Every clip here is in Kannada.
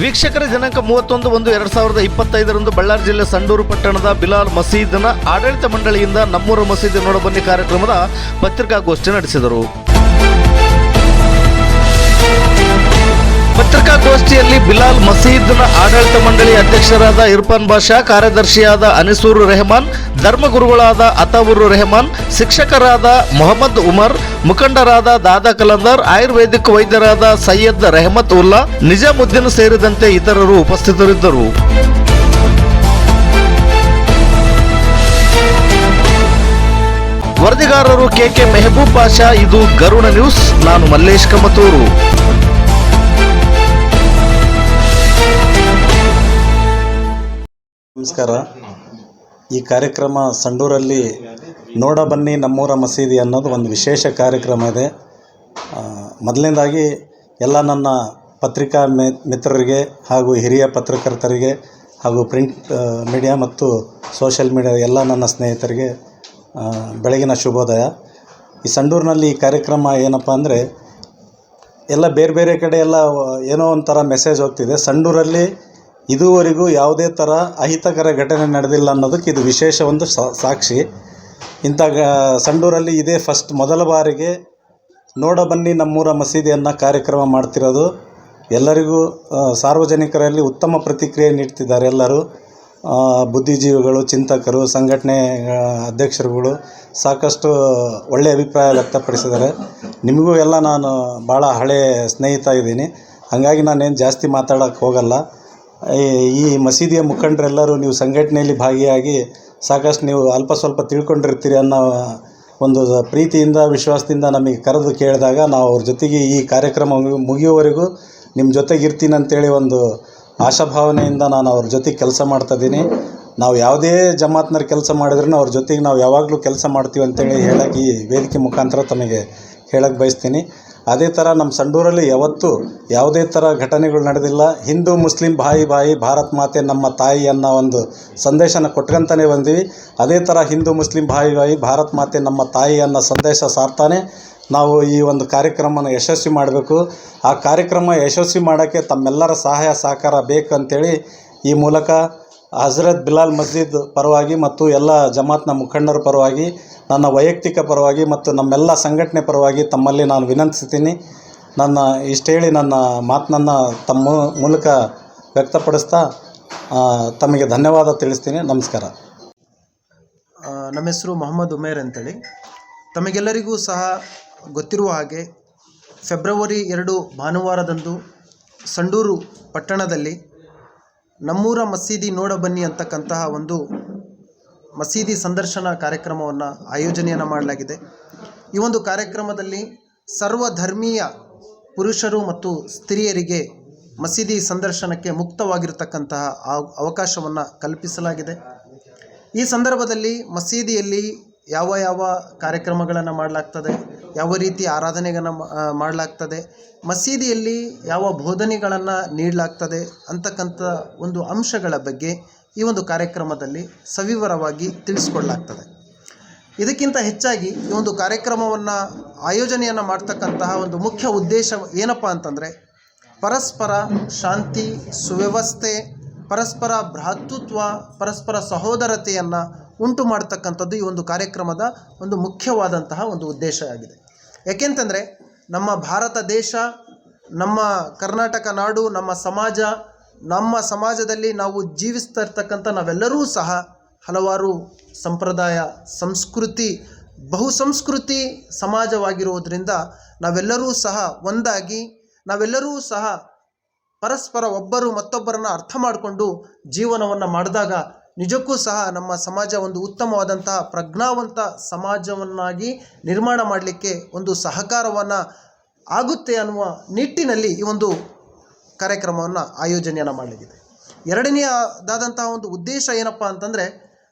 ವೀಕ್ಷಕರ ದಿನಾಂಕ 31/1/2025 ಬಳ್ಳಾರಿ ಜಿಲ್ಲೆ ಸಂಡೂರು ಪಟ್ಟಣದ ಬಿಲಾಲ್ ಮಸೀದಿನ ಆಡಳಿತ ಮಂಡಳಿಯಿಂದ ನಮ್ಮೂರ ಮಸೀದಿ ನೋಡಬನ್ನಿ ಕಾರ್ಯಕ್ರಮದ ಪತ್ರಿಕಾಗೋಷ್ಠಿ ನಡೆಸಿದರು. ಪತ್ರಿಕಾಗೋಷ್ಠಿಯಲ್ಲಿ ಬಿಲಾಲ್ ಮಸೀದ್ನ ಆಡಳಿತ ಮಂಡಳಿ ಅಧ್ಯಕ್ಷರಾದ ಇರ್ಫಾನ್ ಬಾಷಾ, ಕಾರ್ಯದರ್ಶಿಯಾದ ಅನಿಸೂರ್ ರೆಹಮಾನ್, ಧರ್ಮಗುರುಗಳಾದ ಅತಾವುರ್ ರೆಹಮಾನ್, ಶಿಕ್ಷಕರಾದ ಮೊಹಮ್ಮದ್ ಉಮರ್, ಮುಖಂಡರಾದ ದಾದಾ ಕಲಂದರ್, ಆಯುರ್ವೇದಿಕ್ ವೈದ್ಯರಾದ ಸೈಯದ್ ರೆಹಮತ್ ಉಲ್ಲಾ, ನಿಜಾಮುದ್ದೀನ್ ಸೇರಿದಂತೆ ಇತರರು ಉಪಸ್ಥಿತರಿದ್ದರು. ವರದಿಗಾರರು ಕೆಕೆ ಮೆಹಬೂಬ್ ಪಾಷಾ. ಇದು ಗರುಡ ನ್ಯೂಸ್. ನಾನು ಮಲ್ಲೇಶ್ ಕಮತೂರು. ನಮಸ್ಕಾರ. ಈ ಕಾರ್ಯಕ್ರಮ ಸಂಡೂರಲ್ಲಿ ನೋಡ ಬನ್ನಿ ನಮ್ಮೂರ ಮಸೀದಿ ಅನ್ನೋದು ಒಂದು ವಿಶೇಷ ಕಾರ್ಯಕ್ರಮ ಇದೆ. ಮೊದಲನೇದಾಗಿ ಎಲ್ಲ ನನ್ನ ಪತ್ರಿಕಾ ಮಿತ್ರರಿಗೆ ಹಾಗೂ ಹಿರಿಯ ಪತ್ರಕರ್ತರಿಗೆ ಹಾಗೂ ಪ್ರಿಂಟ್ ಮೀಡಿಯಾ ಮತ್ತು ಸೋಷಿಯಲ್ ಮೀಡಿಯಾ ಎಲ್ಲ ನನ್ನ ಸ್ನೇಹಿತರಿಗೆ ಬೆಳಗಿನ ಶುಭೋದಯ. ಈ ಸಂಡೂರಿನಲ್ಲಿ ಈ ಕಾರ್ಯಕ್ರಮ ಏನಪ್ಪ ಅಂದರೆ, ಎಲ್ಲ ಬೇರೆ ಬೇರೆ ಕಡೆ ಎಲ್ಲ ಏನೋ ಒಂಥರ ಮೆಸೇಜ್ ಹೋಗ್ತಿದೆ. ಸಂಡೂರಲ್ಲಿ ಇದುವರೆಗೂ ಯಾವುದೇ ಥರ ಅಹಿತಕರ ಘಟನೆ ನಡೆದಿಲ್ಲ ಅನ್ನೋದಕ್ಕೆ ಇದು ವಿಶೇಷ ಒಂದು ಸಾಕ್ಷಿ. ಇಂಥ ಸಂಡೂರಲ್ಲಿ ಇದೇ ಮೊದಲ ಬಾರಿಗೆ ನೋಡ ಬನ್ನಿ ನಮ್ಮೂರ ಮಸೀದಿಯನ್ನು ಕಾರ್ಯಕ್ರಮ ಮಾಡ್ತಿರೋದು. ಎಲ್ಲರಿಗೂ ಸಾರ್ವಜನಿಕರಲ್ಲಿ ಉತ್ತಮ ಪ್ರತಿಕ್ರಿಯೆ ನೀಡ್ತಿದ್ದಾರೆ. ಎಲ್ಲರೂ ಬುದ್ಧಿಜೀವಿಗಳು, ಚಿಂತಕರು, ಸಂಘಟನೆ ಅಧ್ಯಕ್ಷರುಗಳು ಸಾಕಷ್ಟು ಒಳ್ಳೆಯ ಅಭಿಪ್ರಾಯ ವ್ಯಕ್ತಪಡಿಸಿದ್ದಾರೆ. ನಿಮಗೂ ಎಲ್ಲ ನಾನು ಭಾಳ ಹಳೆಯ ಸ್ನೇಹಿತ ಇದ್ದೀನಿ, ಹಾಗಾಗಿ ನಾನೇನು ಜಾಸ್ತಿ ಮಾತಾಡೋಕ್ಕೆ ಹೋಗಲ್ಲ. ಈ ಮಸೀದಿಯ ಮುಖಂಡರೆಲ್ಲರೂ ನೀವು ಸಂಘಟನೆಯಲ್ಲಿ ಭಾಗಿಯಾಗಿ ಸಾಕಷ್ಟು ನೀವು ಅಲ್ಪ ಸ್ವಲ್ಪ ತಿಳ್ಕೊಂಡಿರ್ತೀರಿ ಅನ್ನೋ ಒಂದು ಪ್ರೀತಿಯಿಂದ, ವಿಶ್ವಾಸದಿಂದ ನಮಗೆ ಕರೆದು ಕೇಳಿದಾಗ ನಾವು ಅವ್ರ ಜೊತೆಗೆ ಈ ಕಾರ್ಯಕ್ರಮ ಮುಗಿಯುವವರೆಗೂ ನಿಮ್ಮ ಜೊತೆಗೆ ಇರ್ತೀನಿ ಅಂತೇಳಿ ಒಂದು ಆಶಾಭಾವನೆಯಿಂದ ನಾನು ಅವ್ರ ಜೊತೆಗೆ ಕೆಲಸ ಮಾಡ್ತಾಯಿದ್ದೀನಿ. ನಾವು ಯಾವುದೇ ಜಮಾತ್ನವ್ರು ಕೆಲಸ ಮಾಡಿದ್ರೂ ಅವ್ರ ಜೊತೆಗೆ ನಾವು ಯಾವಾಗಲೂ ಕೆಲಸ ಮಾಡ್ತೀವಿ ಅಂತೇಳಿ ಹೇಳೋಕ್ಕೆ ಈ ವೇದಿಕೆ ಮುಖಾಂತರ ತಮಗೆ ಹೇಳಕ್ಕೆ ಬಯಸ್ತೀನಿ. ಅದೇ ಥರ ನಮ್ಮ ಸಂಡೂರಲ್ಲಿ ಯಾವತ್ತೂ ಯಾವುದೇ ಥರ ಘಟನೆಗಳು ನಡೆದಿಲ್ಲ. ಹಿಂದೂ ಮುಸ್ಲಿಂ ಭಾಯಿ ಭಾರತ್ ಮಾತೆ ನಮ್ಮ ತಾಯಿ ಅನ್ನೋ ಒಂದು ಸಂದೇಶನ ಕೊಟ್ಕೊಂತಾನೆ ಬಂದೀವಿ. ಅದೇ ಥರ ಹಿಂದೂ ಮುಸ್ಲಿಂ ಭಾಯಿ ಭಾರತ್ ಮಾತೆ ನಮ್ಮ ತಾಯಿ ಅನ್ನೋ ಸಂದೇಶ ಸಾರ್ತಾನೆ ನಾವು ಈ ಒಂದು ಕಾರ್ಯಕ್ರಮನ ಯಶಸ್ವಿ ಮಾಡಬೇಕು. ಆ ಕಾರ್ಯಕ್ರಮ ಯಶಸ್ವಿ ಮಾಡೋಕ್ಕೆ ತಮ್ಮೆಲ್ಲರ ಸಹಾಯ ಸಹಕಾರ ಬೇಕಂತೇಳಿ ಈ ಮೂಲಕ ಹಜರತ್ ಬಿಲಾಲ್ ಮಸ್ಜಿದ್ ಪರವಾಗಿ ಮತ್ತು ಎಲ್ಲ ಜಮಾತ್ನ ಮುಖಂಡರ ಪರವಾಗಿ, ನನ್ನ ವೈಯಕ್ತಿಕ ಪರವಾಗಿ ಮತ್ತು ನಮ್ಮೆಲ್ಲ ಸಂಘಟನೆ ಪರವಾಗಿ ತಮ್ಮಲ್ಲಿ ನಾನು ವಿನಂತಿಸ್ತೀನಿ. ಇಷ್ಟು ಹೇಳಿ ನನ್ನ ಮಾತನ್ನು ತಮ್ಮ ಮೂಲಕ ವ್ಯಕ್ತಪಡಿಸ್ತಾ ತಮಗೆ ಧನ್ಯವಾದ ತಿಳಿಸ್ತೀನಿ. ನಮಸ್ಕಾರ. ನಮ್ಮ ಹೆಸರು ಮೊಹಮ್ಮದ್ ಉಮೇರ್ ಅಂತೇಳಿ. ತಮಗೆಲ್ಲರಿಗೂ ಸಹ ಗೊತ್ತಿರುವ ಹಾಗೆ ಫೆಬ್ರವರಿ 2 ಭಾನುವಾರದಂದು ಸಂಡೂರು ಪಟ್ಟಣದಲ್ಲಿ ನಮ್ಮೂರ ಮಸೀದಿ ನೋಡ ಬನ್ನಿ ಅಂತಕ್ಕಂತಹ ಒಂದು ಮಸೀದಿ ಸಂದರ್ಶನ ಕಾರ್ಯಕ್ರಮವನ್ನು ಆಯೋಜನೆಯನ್ನು ಮಾಡಲಾಗಿದೆ. ಈ ಒಂದು ಕಾರ್ಯಕ್ರಮದಲ್ಲಿ ಸರ್ವಧರ್ಮೀಯ ಪುರುಷರು ಮತ್ತು ಸ್ತ್ರೀಯರಿಗೆ ಮಸೀದಿ ಸಂದರ್ಶನಕ್ಕೆ ಮುಕ್ತವಾಗಿರತಕ್ಕಂತಹ ಅವಕಾಶವನ್ನು ಕಲ್ಪಿಸಲಾಗಿದೆ. ಈ ಸಂದರ್ಭದಲ್ಲಿ ಮಸೀದಿಯಲ್ಲಿ ಯಾವ ಯಾವ ಕಾರ್ಯಕ್ರಮಗಳನ್ನು ಮಾಡಲಾಗ್ತದೆ, ಯಾವ ರೀತಿ ಆರಾಧನೆಗಳನ್ನು ಮಾಡಲಾಗ್ತದೆ, ಮಸೀದಿಯಲ್ಲಿ ಯಾವ ಬೋಧನೆಗಳನ್ನು ನೀಡಲಾಗ್ತದೆ ಅಂತಕ್ಕಂಥ ಒಂದು ಅಂಶಗಳ ಬಗ್ಗೆ ಈ ಒಂದು ಕಾರ್ಯಕ್ರಮದಲ್ಲಿ ಸವಿವರವಾಗಿ ತಿಳಿಸ್ಕೊಡ್ಲಾಗ್ತದೆ. ಇದಕ್ಕಿಂತ ಹೆಚ್ಚಾಗಿ ಈ ಒಂದು ಕಾರ್ಯಕ್ರಮವನ್ನು ಆಯೋಜನೆಯನ್ನು ಮಾಡ್ತಕ್ಕಂತಹ ಒಂದು ಮುಖ್ಯ ಉದ್ದೇಶ ಏನಪ್ಪ ಅಂತಂದರೆ, ಪರಸ್ಪರ ಶಾಂತಿ, ಸುವ್ಯವಸ್ಥೆ, ಪರಸ್ಪರ ಭ್ರಾತೃತ್ವ, ಪರಸ್ಪರ ಸಹೋದರತೆಯನ್ನು ಉಂಟು ಮಾಡ್ತಕ್ಕಂಥದ್ದು ಈ ಒಂದು ಕಾರ್ಯಕ್ರಮದ ಒಂದು ಮುಖ್ಯವಾದಂತಹ ಒಂದು ಉದ್ದೇಶ ಆಗಿದೆ. ಯಾಕೆಂತಂದರೆ ನಮ್ಮ ಭಾರತ ದೇಶ, ನಮ್ಮ ಕರ್ನಾಟಕ ನಾಡು, ನಮ್ಮ ಸಮಾಜದಲ್ಲಿ ನಾವು ಜೀವಿಸ್ತಾ ಇರ್ತಕ್ಕಂಥ ನಾವೆಲ್ಲರೂ ಸಹ ಹಲವಾರು ಸಂಪ್ರದಾಯ, ಸಂಸ್ಕೃತಿ, ಬಹುಸಂಸ್ಕೃತಿ ಸಮಾಜವಾಗಿರುವುದರಿಂದ ನಾವೆಲ್ಲರೂ ಸಹ ಒಂದಾಗಿ, ನಾವೆಲ್ಲರೂ ಸಹ ಪರಸ್ಪರ ಒಬ್ಬರು ಮತ್ತೊಬ್ಬರನ್ನು ಅರ್ಥ ಮಾಡಿಕೊಂಡು ಜೀವನವನ್ನು ಮಾಡಿದಾಗ ನಿಜಕ್ಕೂ ಸಹ ನಮ್ಮ ಸಮಾಜ ಒಂದು ಉತ್ತಮವಾದಂತಹ ಪ್ರಜ್ಞಾವಂತ ಸಮಾಜವನ್ನಾಗಿ ನಿರ್ಮಾಣ ಮಾಡಲಿಕ್ಕೆ ಒಂದು ಸಹಕಾರವನ್ನು ಆಗುತ್ತೆ ಅನ್ನುವ ನಿಟ್ಟಿನಲ್ಲಿ ಈ ಒಂದು ಕಾರ್ಯಕ್ರಮವನ್ನು ಆಯೋಜನೆಯನ್ನು ಮಾಡಲಾಗಿದೆ. ಎರಡನೆಯದಾದಂತಹ ಒಂದು ಉದ್ದೇಶ ಏನಪ್ಪ ಅಂತಂದರೆ,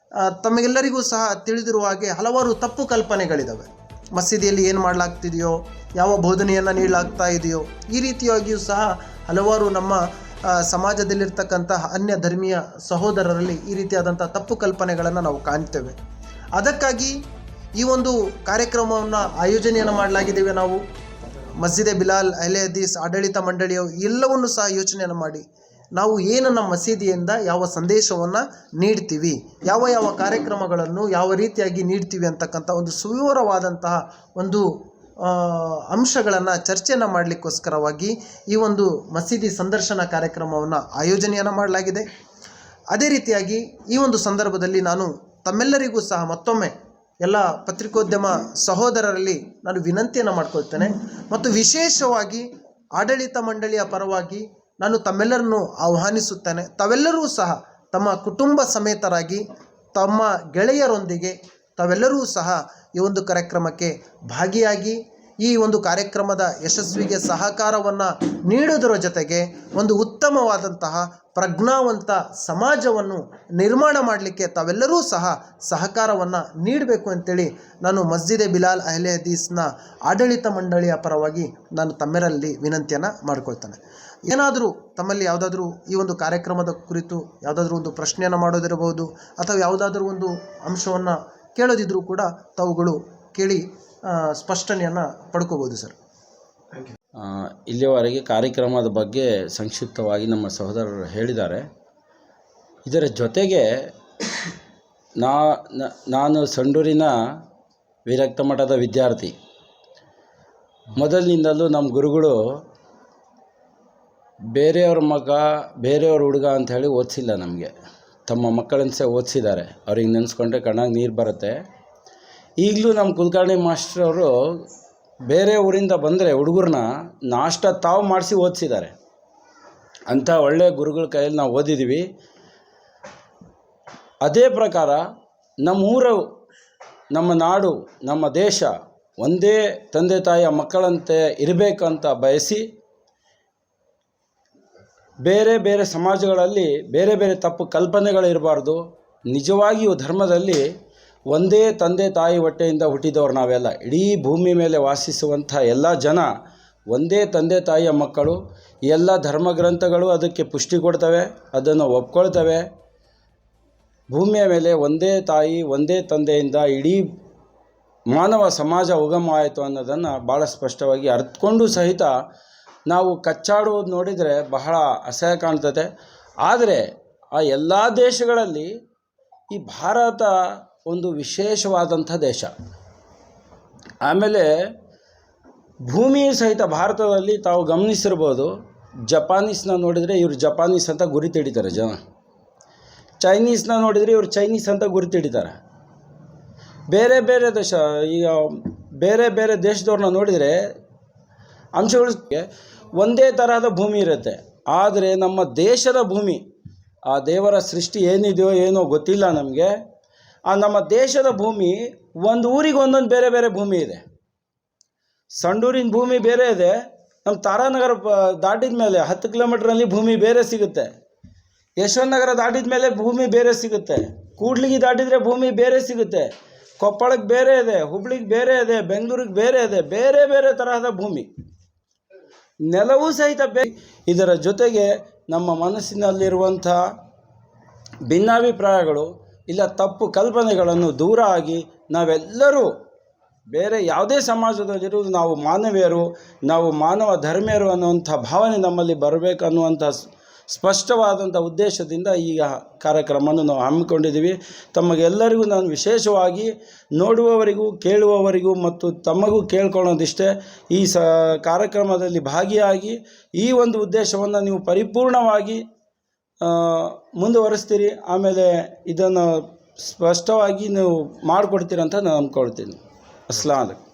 ತಮಗೆಲ್ಲರಿಗೂ ಸಹ ತಿಳಿದಿರುವ ಹಾಗೆ ಹಲವಾರು ತಪ್ಪು ಕಲ್ಪನೆಗಳಿದ್ದಾವೆ. ಮಸೀದಿಯಲ್ಲಿ ಏನು ಮಾಡಲಾಗ್ತಿದೆಯೋ, ಯಾವ ಬೋಧನೆಯನ್ನು ನೀಡಲಾಗ್ತಾ ಇದೆಯೋ, ಈ ರೀತಿಯಾಗಿಯೂ ಸಹ ಹಲವಾರು ನಮ್ಮ ಸಮಾಜದಲ್ಲಿರ್ತಕ್ಕಂತಹ ಅನ್ಯ ಧರ್ಮೀಯ ಸಹೋದರರಲ್ಲಿ ಈ ರೀತಿಯಾದಂಥ ತಪ್ಪು ಕಲ್ಪನೆಗಳನ್ನು ನಾವು ಕಾಣ್ತೇವೆ. ಅದಕ್ಕಾಗಿ ಈ ಒಂದು ಕಾರ್ಯಕ್ರಮವನ್ನು ಆಯೋಜನೆಯನ್ನು ಮಾಡಲಾಗಿದ್ದೇವೆ. ನಾವು ಮಸ್ಜಿದೆ ಬಿಲಾಲ್ ಅಹ್ಲೆ ಹದೀಸ್ ಆಡಳಿತ ಮಂಡಳಿಯು ಎಲ್ಲವನ್ನು ಸಹ ಯೋಚನೆಯನ್ನು ಮಾಡಿ ನಾವು ಏನು ನಮ್ಮ ಮಸೀದಿಯಿಂದ ಯಾವ ಸಂದೇಶವನ್ನು ನೀಡ್ತೀವಿ, ಯಾವ ಯಾವ ಕಾರ್ಯಕ್ರಮಗಳನ್ನು ಯಾವ ರೀತಿಯಾಗಿ ನೀಡ್ತೀವಿ ಅಂತಕ್ಕಂಥ ಒಂದು ಸುವಿವರವಾದಂತಹ ಒಂದು ಅಂಶಗಳನ್ನು ಚರ್ಚೆಯನ್ನು ಮಾಡಲಿಕ್ಕೋಸ್ಕರವಾಗಿ ಈ ಒಂದು ಮಸೀದಿ ಸಂದರ್ಶನ ಕಾರ್ಯಕ್ರಮವನ್ನು ಆಯೋಜನೆಯನ್ನು ಮಾಡಲಾಗಿದೆ. ಅದೇ ರೀತಿಯಾಗಿ ಈ ಒಂದು ಸಂದರ್ಭದಲ್ಲಿ ನಾನು ತಮ್ಮೆಲ್ಲರಿಗೂ ಸಹ ಮತ್ತೊಮ್ಮೆ ಎಲ್ಲ ಪತ್ರಿಕೋದ್ಯಮ ಸಹೋದರರಲ್ಲಿ ನಾನು ವಿನಂತಿಯನ್ನು ಮಾಡ್ಕೊಳ್ತೇನೆ ಮತ್ತು ವಿಶೇಷವಾಗಿ ಆಡಳಿತ ಮಂಡಳಿಯ ಪರವಾಗಿ ನಾನು ತಮ್ಮೆಲ್ಲರನ್ನು ಆಹ್ವಾನಿಸುತ್ತೇನೆ. ತಾವೆಲ್ಲರೂ ಸಹ ತಮ್ಮ ಕುಟುಂಬ ಸಮೇತರಾಗಿ ತಮ್ಮ ಗೆಳೆಯರೊಂದಿಗೆ ತಾವೆಲ್ಲರೂ ಸಹ ಈ ಒಂದು ಕಾರ್ಯಕ್ರಮಕ್ಕೆ ಭಾಗಿಯಾಗಿ ಈ ಒಂದು ಕಾರ್ಯಕ್ರಮದ ಯಶಸ್ವಿಗೆ ಸಹಕಾರವನ್ನು ನೀಡುವುದರ ಜೊತೆಗೆ ಒಂದು ಉತ್ತಮವಾದಂತಹ ಪ್ರಜ್ಞಾವಂತ ಸಮಾಜವನ್ನು ನಿರ್ಮಾಣ ಮಾಡಲಿಕ್ಕೆ ತಾವೆಲ್ಲರೂ ಸಹ ಸಹಕಾರವನ್ನು ನೀಡಬೇಕು ಅಂತೇಳಿ ನಾನು ಮಸ್ಜಿದೆ ಬಿಲಾಲ್ ಅಹ್ಲೆ ಹದೀಸ್ನ ಆಡಳಿತ ಮಂಡಳಿಯ ಪರವಾಗಿ ನಾನು ತಮ್ಮೆಲ್ಲರಲ್ಲಿ ವಿನಂತಿಯನ್ನು ಮಾಡಿಕೊಳ್ತೇನೆ. ಏನಾದರೂ ತಮ್ಮಲ್ಲಿ ಯಾವುದಾದ್ರೂ ಈ ಒಂದು ಕಾರ್ಯಕ್ರಮದ ಕುರಿತು ಯಾವುದಾದ್ರೂ ಒಂದು ಪ್ರಶ್ನೆಯನ್ನು ಮಾಡೋದಿರಬಹುದು ಅಥವಾ ಯಾವುದಾದ್ರೂ ಒಂದು ಅಂಶವನ್ನು ಕೇಳೋದಿದ್ರೂ ಕೂಡ ತಾವುಗಳು ಕೇಳಿ ಸ್ಪಷ್ಟನೆಯನ್ನು ಪಡ್ಕೋಬೋದು ಸರ್. ಇಲ್ಲಿಯವರೆಗೆ ಕಾರ್ಯಕ್ರಮದ ಬಗ್ಗೆ ಸಂಕ್ಷಿಪ್ತವಾಗಿ ನಮ್ಮ ಸಹೋದರರು ಹೇಳಿದ್ದಾರೆ. ಇದರ ಜೊತೆಗೆ ನಾನು ಸಂಡೂರಿನ ವಿರಕ್ತ ಮಠದ ವಿದ್ಯಾರ್ಥಿ. ಮೊದಲಿನಿಂದಲೂ ನಮ್ಮ ಗುರುಗಳು ಬೇರೆಯವ್ರ ಮಗ ಬೇರೆಯವ್ರ ಹುಡುಗ ಅಂಥೇಳಿ ಓದಿಸಿಲ್ಲ ನಮಗೆ. ತಮ್ಮ ಮಕ್ಕಳನ್ನೇ ಓದಿಸಿದ್ದಾರೆ. ಅವ್ರಿಗೆ ನೆನೆಸ್ಕೊಂಡ್ರೆ ಕಣ್ಣಾಗ ನೀರು ಬರುತ್ತೆ. ಈಗಲೂ ನಮ್ಮ ಕುಲಕರ್ಣಿ ಮಾಸ್ಟ್ರವರು ಬೇರೆ ಊರಿಂದ ಬಂದರೆ ಹುಡುಗರನ್ನ ನಾಷ್ಟ ತಾವು ಮಾಡಿಸಿ ಓದಿಸಿದ್ದಾರೆ. ಅಂಥ ಒಳ್ಳೆಯ ಗುರುಗಳ ಕೈಯಲ್ಲಿ ನಾವು ಓದಿದ್ದೀವಿ. ಅದೇ ಪ್ರಕಾರ ನಮ್ಮ ಊರು, ನಮ್ಮ ನಾಡು, ನಮ್ಮ ದೇಶ ಒಂದೇ ತಂದೆ ತಾಯಿಯ ಮಕ್ಕಳಂತೆ ಇರಬೇಕಂತ ಬಯಸಿ ಬೇರೆ ಬೇರೆ ಸಮಾಜಗಳಲ್ಲಿ ಬೇರೆ ಬೇರೆ ತಪ್ಪು ಕಲ್ಪನೆಗಳಿರಬಾರ್ದು. ನಿಜವಾಗಿಯೂ ಧರ್ಮದಲ್ಲಿ ಒಂದೇ ತಂದೆ ತಾಯಿ ಹೊಟ್ಟೆಯಿಂದ ಹುಟ್ಟಿದವರು ನಾವೆಲ್ಲ. ಇಡೀ ಭೂಮಿ ಮೇಲೆ ವಾಸಿಸುವಂಥ ಎಲ್ಲ ಜನ ಒಂದೇ ತಂದೆ ತಾಯಿಯ ಮಕ್ಕಳು. ಎಲ್ಲ ಧರ್ಮಗ್ರಂಥಗಳು ಅದಕ್ಕೆ ಪುಷ್ಟಿ ಕೊಡ್ತವೆ, ಅದನ್ನು ಒಪ್ಕೊಳ್ತವೆ. ಭೂಮಿಯ ಮೇಲೆ ಒಂದೇ ತಾಯಿ ಒಂದೇ ತಂದೆಯಿಂದ ಇಡೀ ಮಾನವ ಸಮಾಜ ಉಗಮ ಆಯಿತು ಅನ್ನೋದನ್ನು ಭಾಳ ಸ್ಪಷ್ಟವಾಗಿ ಅರ್ಥಕೊಂಡು ಸಹಿತ ನಾವು ಕಚ್ಚಾಡುವುದು ನೋಡಿದರೆ ಬಹಳ ಅಸಹ್ಯ ಕಾಣ್ತದೆ. ಆದರೆ ಆ ಎಲ್ಲ ದೇಶಗಳಲ್ಲಿ ಈ ಭಾರತ ಒಂದು ವಿಶೇಷವಾದಂಥ ದೇಶ. ಆಮೇಲೆ ಭೂಮಿಯು ಸಹಿತ ಭಾರತದಲ್ಲಿ ತಾವು ಗಮನಿಸಿರ್ಬೋದು, ಜಪಾನೀಸ್ನ ನೋಡಿದರೆ ಇವರು ಜಪಾನೀಸ್ ಅಂತ ಗುರಿ ಹಿಡಿತಾರೆ ಜನ. ಚೈನೀಸ್ನ ನೋಡಿದರೆ ಇವರು ಚೈನೀಸ್ ಅಂತ ಗುರಿ ಹಿಡಿತಾರೆ. ಬೇರೆ ಬೇರೆ ದೇಶ, ಈಗ ಬೇರೆ ಬೇರೆ ದೇಶದವ್ರನ್ನ ನೋಡಿದರೆ ಅಂಶಗಳಿಗೆ ಒಂದೇ ತರಹದ ಭೂಮಿ ಇರುತ್ತೆ. ಆದರೆ ನಮ್ಮ ದೇಶದ ಭೂಮಿ, ಆ ದೇವರ ಸೃಷ್ಟಿ ಏನಿದೆಯೋ ಏನೋ ಗೊತ್ತಿಲ್ಲ ನಮಗೆ. ಆ ನಮ್ಮ ದೇಶದ ಭೂಮಿ ಒಂದು ಊರಿಗೆ ಒಂದೊಂದು ಬೇರೆ ಬೇರೆ ಭೂಮಿ ಇದೆ. ಸಂಡೂರಿನ ಭೂಮಿ ಬೇರೆ ಇದೆ. ನಮ್ಮ ತಾರಾನಗರ ದಾಟಿದ ಮೇಲೆ 10 ಕಿಲೋಮೀಟ್ರಲ್ಲಿ ಭೂಮಿ ಬೇರೆ ಸಿಗುತ್ತೆ. ಯಶವಂತ ನಗರ ದಾಟಿದ ಮೇಲೆ ಭೂಮಿ ಬೇರೆ ಸಿಗುತ್ತೆ. ಕೂಡ್ಲಿಗಿ ದಾಟಿದರೆ ಭೂಮಿ ಬೇರೆ ಸಿಗುತ್ತೆ. ಕೊಪ್ಪಳಕ್ಕೆ ಬೇರೆ ಇದೆ, ಹುಬ್ಳಿಗೆ ಬೇರೆ ಇದೆ, ಬೆಂಗಳೂರಿಗೆ ಬೇರೆ ಇದೆ. ಬೇರೆ ಬೇರೆ ತರಹದ ಭೂಮಿ, ನೆಲವೂ ಸಹಿತ ಇದರ ಜೊತೆಗೆ ನಮ್ಮ ಮನಸ್ಸಿನಲ್ಲಿರುವಂಥ ಭಿನ್ನಾಭಿಪ್ರಾಯಗಳು ಇಲ್ಲ ತಪ್ಪು ಕಲ್ಪನೆಗಳನ್ನು ದೂರ ಆಗಿ ನಾವೆಲ್ಲರೂ ಬೇರೆ ಯಾವುದೇ ಸಮಾಜದಲ್ಲಿರುವುದು ನಾವು ಮಾನವೀಯರು, ನಾವು ಮಾನವ ಧರ್ಮೀಯರು ಅನ್ನುವಂಥ ಭಾವನೆ ನಮ್ಮಲ್ಲಿ ಬರಬೇಕನ್ನುವಂಥ ಸ್ಪಷ್ಟವಾದಂಥ ಉದ್ದೇಶದಿಂದ ಈ ಕಾರ್ಯಕ್ರಮವನ್ನು ನಾವು ಹಮ್ಮಿಕೊಂಡಿದ್ದೀವಿ. ತಮಗೆಲ್ಲರಿಗೂ ನಾನು ವಿಶೇಷವಾಗಿ ನೋಡುವವರಿಗೂ ಕೇಳುವವರಿಗೂ ಮತ್ತು ತಮಗೂ ಕೇಳ್ಕೊಳ್ಳೋದಿಷ್ಟೇ, ಈ ಕಾರ್ಯಕ್ರಮದಲ್ಲಿ ಭಾಗಿಯಾಗಿ ಈ ಒಂದು ಉದ್ದೇಶವನ್ನು ನೀವು ಪರಿಪೂರ್ಣವಾಗಿ ಮುಂದುವರಿಸ್ತೀರಿ. ಆಮೇಲೆ ಇದನ್ನು ಸ್ಪಷ್ಟವಾಗಿ ನೀವು ಮಾಡಿಕೊಡ್ತೀರಂತ ನಾನು ಅಂದ್ಕೊಳ್ತೀನಿ. ಅಸ್ಸಲಾಮ್ ಅಲೈಕುಮ್.